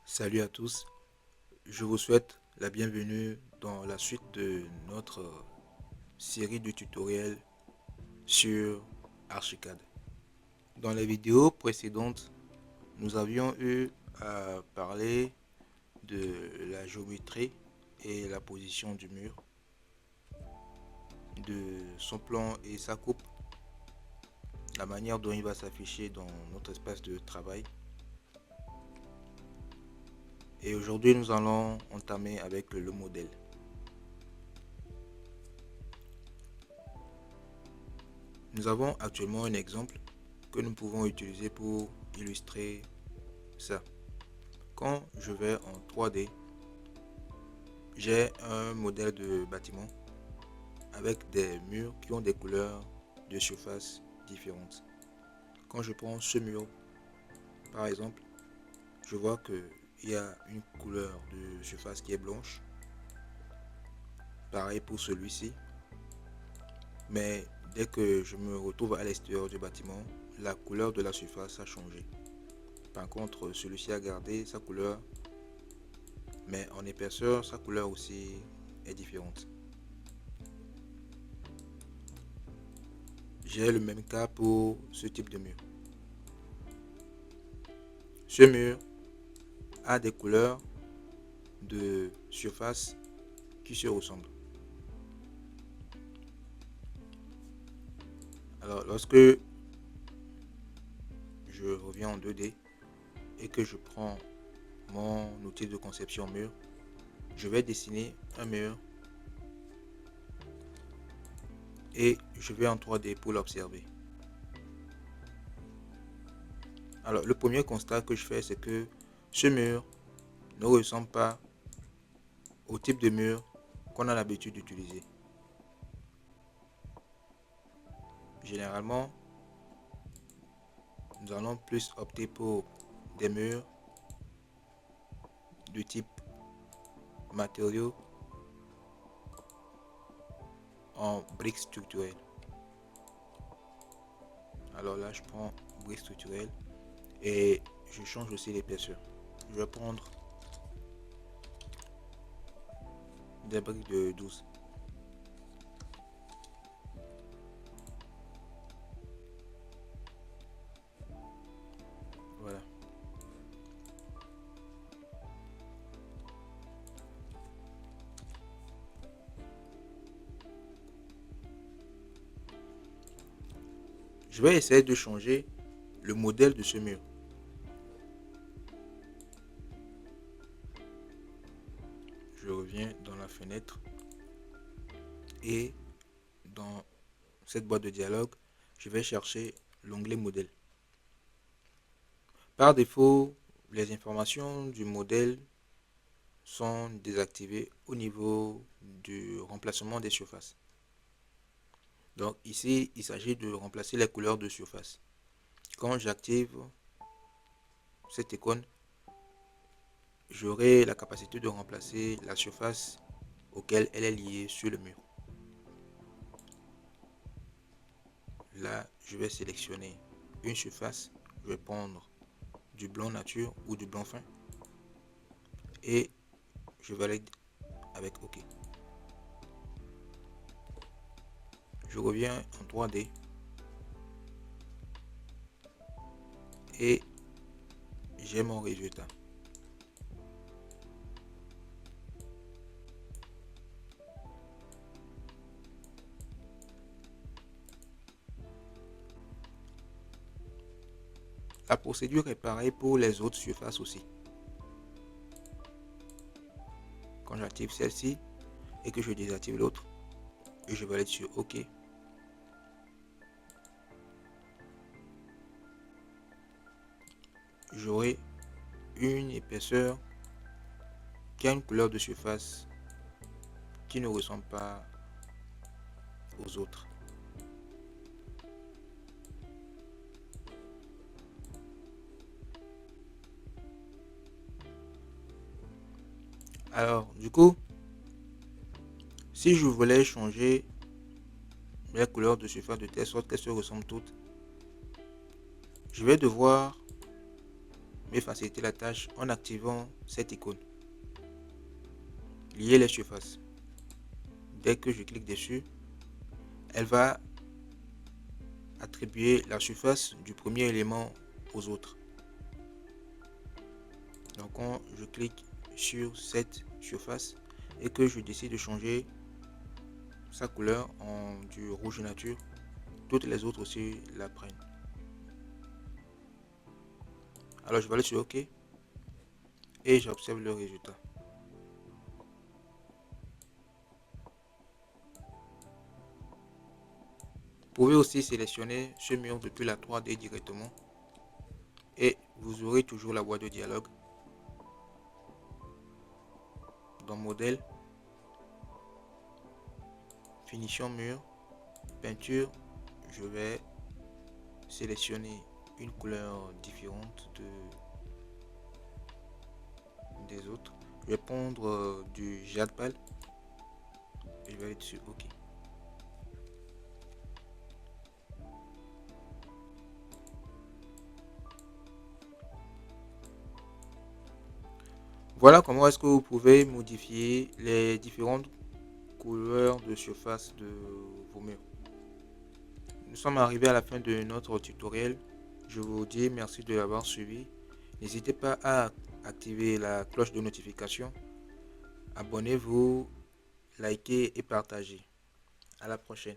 Salut à tous, je vous souhaite la bienvenue dans la suite de notre série de tutoriels sur Archicad. Dans les vidéos précédentes, nous avions eu à parler de la géométrie et la position du mur, de son plan et sa coupe, la manière dont il va s'afficher dans notre espace de travail. Et aujourd'hui, nous allons entamer avec le modèle. Nous avons actuellement un exemple que nous pouvons utiliser pour illustrer ça. Quand je vais en 3D, j'ai un modèle de bâtiment avec des murs qui ont des couleurs de surface différentes. Quand je prends ce mur, par exemple, je vois qu'il y a une couleur de surface qui est blanche. Pareil pour celui-ci. Mais dès que je me retrouve à l'extérieur du bâtiment, la couleur de la surface a changé. Par contre, celui-ci a gardé sa couleur, mais en épaisseur, sa couleur aussi est différente. J'ai le même cas pour ce type de mur. Ce mur a des couleurs de surface qui se ressemblent. Alors, lorsque je reviens en 2D et que je prends mon outil de conception mur, je vais dessiner un mur et je vais en 3D pour l'observer. Alors, le premier constat que je fais, c'est que ce mur ne ressemble pas au type de mur qu'on a l'habitude d'utiliser. Généralement, nous allons plus opter pour des murs de type matériaux en briques structurelles. Alors là, je prends briques structurelles et je change aussi l'épaisseur. Je vais prendre des briques de 12. Voilà. Je vais essayer de changer le modèle de ce mur. Je reviens dans la fenêtre et dans cette boîte de dialogue, je vais chercher l'onglet modèle. Par défaut, les informations du modèle sont désactivées au niveau du remplacement des surfaces. Donc ici, il s'agit de remplacer les couleurs de surface. Quand j'active cette icône, j'aurai la capacité de remplacer la surface auquel elle est liée sur le mur. Là, je vais sélectionner une surface. Je vais prendre du blanc nature ou du blanc fin. Et je valide avec OK. Je reviens en 3D. Et j'ai mon résultat. La procédure est pareille pour les autres surfaces aussi. Quand j'active celle-ci et que je désactive l'autre, et je valide sur OK, j'aurai une épaisseur qui a une couleur de surface qui ne ressemble pas aux autres. Alors, du coup, si je voulais changer les couleurs de surface de telle sorte qu'elles se ressemblent toutes, je vais devoir me faciliter la tâche en activant cette icône. Lier les surfaces. Dès que je clique dessus, elle va attribuer la surface du premier élément aux autres. Donc quand je clique sur cette surface et que je décide de changer sa couleur en du rouge nature, toutes les autres aussi la prennent. Alors je vais aller sur OK et j'observe le résultat. Vous pouvez aussi sélectionner ce mur depuis la 3D directement et vous aurez toujours la boîte de dialogue. Dans modèle, finition mur, peinture, je vais sélectionner une couleur différente des autres. Je vais prendre du jade pâle et je vais aller sur OK. Voilà comment est-ce que vous pouvez modifier les différentes couleurs de surface de vos murs. Nous sommes arrivés à la fin de notre tutoriel. Je vous dis merci de l'avoir suivi. N'hésitez pas à activer la cloche de notification. Abonnez-vous, likez et partagez. À la prochaine.